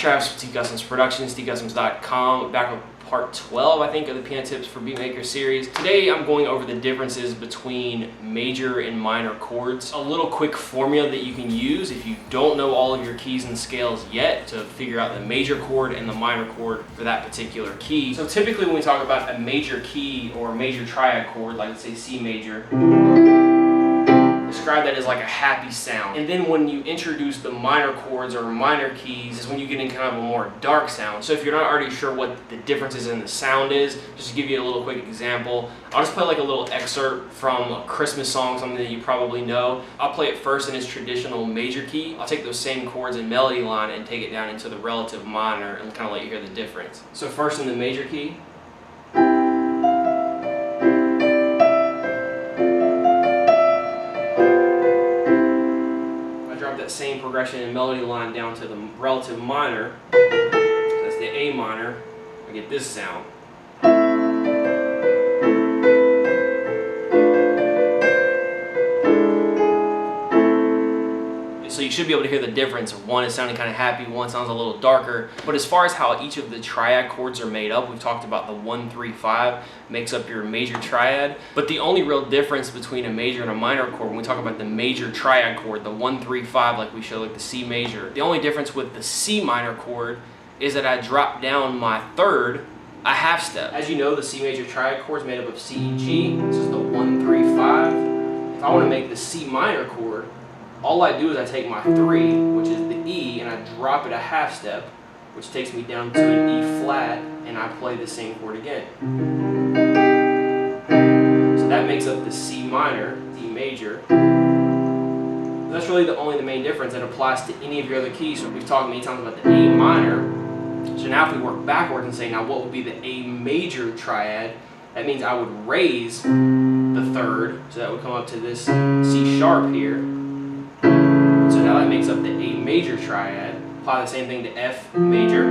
Travis from TCustomz Productionz, TCustomz.com, back with part 12, I think, of the piano tips for beatmaker series. Today I'm going over the differences between major and minor chords. A little quick formula that you can use if you don't know all of your keys and scales yet to figure out the major chord and the minor chord for that particular key. So typically when we talk about a major key or major triad chord, like let's say C major, describe that as like a happy sound. And then when you introduce the minor chords or minor keys is when you get in kind of a more dark sound. So if you're not already sure what the differences in the sound is, just to give you a little quick example, I'll just play like a little excerpt from a Christmas song, something that you probably know. I'll play it first in its traditional major key. I'll take those same chords and melody line and take it down into the relative minor and kind of let you hear the difference. So first in the major key. That same progression and melody line down to the relative minor, so that's the A minor, I get this sound. So you should be able to hear the difference. One is sounding kind of happy, one sounds a little darker. But as far as how each of the triad chords are made up, we've talked about the 1, 3, 5 makes up your major triad. But the only real difference between a major and a minor chord, when we talk about the major triad chord, the 1, 3, 5, like we showed, like the C major, the only difference with the C minor chord is that I drop down my third a half step. As you know, the C major triad chord is made up of C and G. This is the 1, 3, 5. If I want to make the C minor chord, all I do is I take my 3, which is the E, and I drop it a half step, which takes me down to an E flat, and I play the same chord again. So that makes up the C minor, D major. That's really the main difference that applies to any of your other keys. So we've talked many times about the A minor. So now if we work backwards and say, now what would be the A major triad? That means I would raise the third, so that would come up to this C sharp here. So now that makes up the A major triad. Apply the same thing to F major.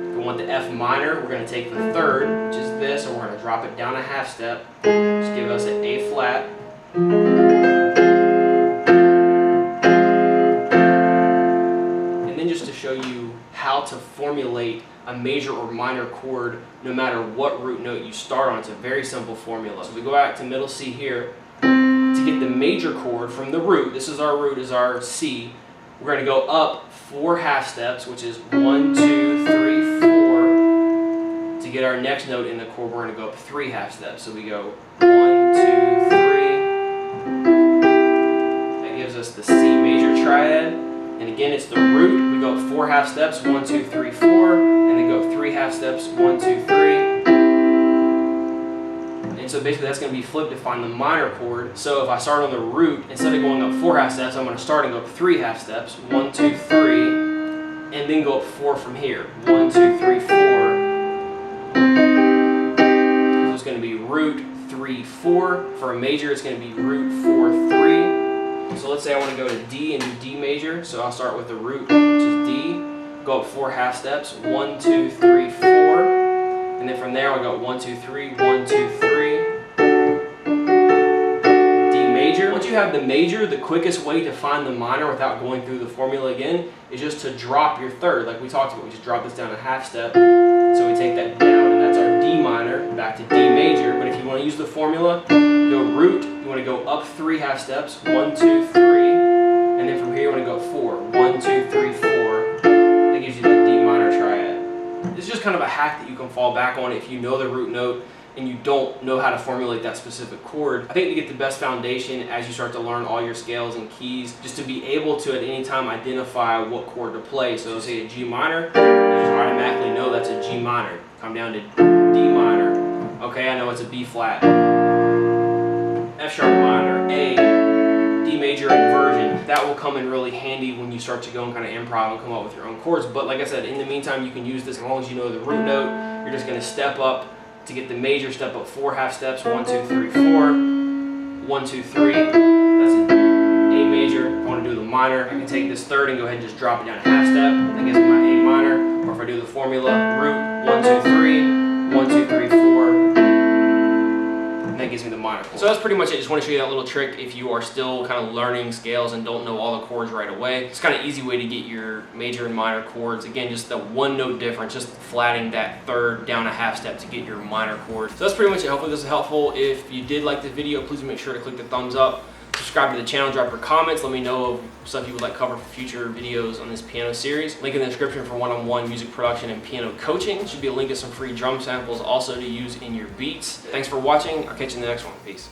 If we want the F minor, we're going to take the third, which is this, and we're going to drop it down a half step. Just give us an A flat. And then just to show you how to formulate a major or minor chord no matter what root note you start on. It's a very simple formula. So we go back to middle C here. To get the major chord from the root, this is our root, is our C, we're going to go up 4 half steps, which is 1, 2, 3, 4. To get our next note in the chord, we're going to go up 3 half steps. So we go 1, 2, 3. That gives us the C major triad. And again, it's the root. We go up 4 half steps, 1, 2, 3, 4. And then go up 3 half steps, 1, 2, 3. And so basically that's going to be flipped to find the minor chord. So if I start on the root, instead of going up 4 half steps, I'm going to start and go up 3 half steps. 1, 2, 3. And then go up 4 from here. 1, 2, 3, 4. So it's going to be root 3, 4. For a major, it's going to be root 4, 3. So let's say I want to go to D and do D major. So I'll start with the root, which is D. Go up 4 half steps. 1, 2, 3, 4. And then from there I'll go 1, 2, 3, 1, 2, 3. D major. Once you have the major, the quickest way to find the minor without going through the formula again is just to drop your third. Like we talked about, we just drop this down a half step. So we take that down and that's our D minor, back to D major. But if you want to use the formula, go root, you want to go up 3 half steps, 1, 2, 3. And then from here you want to go 4, 1, 2, 3, 4. That gives you that D minor triad. This is just kind of a hack that you can fall back on if you know the root note and you don't know how to formulate that specific chord. I think to get the best foundation as you start to learn all your scales and keys, just to be able to at any time identify what chord to play. So say a G minor, you just automatically know that's a G minor. Come down to D minor. Okay, I know it's a B flat. F sharp minor, A, D major inversion. That will come in really handy when you start to go and kind of improv and come up with your own chords. But like I said, in the meantime, you can use this as long as you know the root note. You're just going to step up to get the major, step up 4 half steps, 1, 2, 3, 4, 1, 2, 3. That's an A major. If I want to do the minor, I can take this third and go ahead and just drop it down a half step. That gives me my A minor. Or if I do the formula, root 1, 2, 3, 1, 2, 3, 4. And that gives me the minor chord. So that's pretty much it. Just want to show you that little trick if you are still kind of learning scales and don't know all the chords right away. It's kind of easy way to get your major and minor chords. Again, just the one note difference, just flatting that third down a half step to get your minor chord. So that's pretty much it. Hopefully this is helpful. If you did like the video, please make sure to click the thumbs up. Subscribe to the channel, drop your comments, let me know of stuff you would like cover for future videos on this piano series. Link in the description for one-on-one music production and piano coaching. There should be a link to some free drum samples also to use in your beats. Thanks for watching. I'll catch you in the next one. Peace.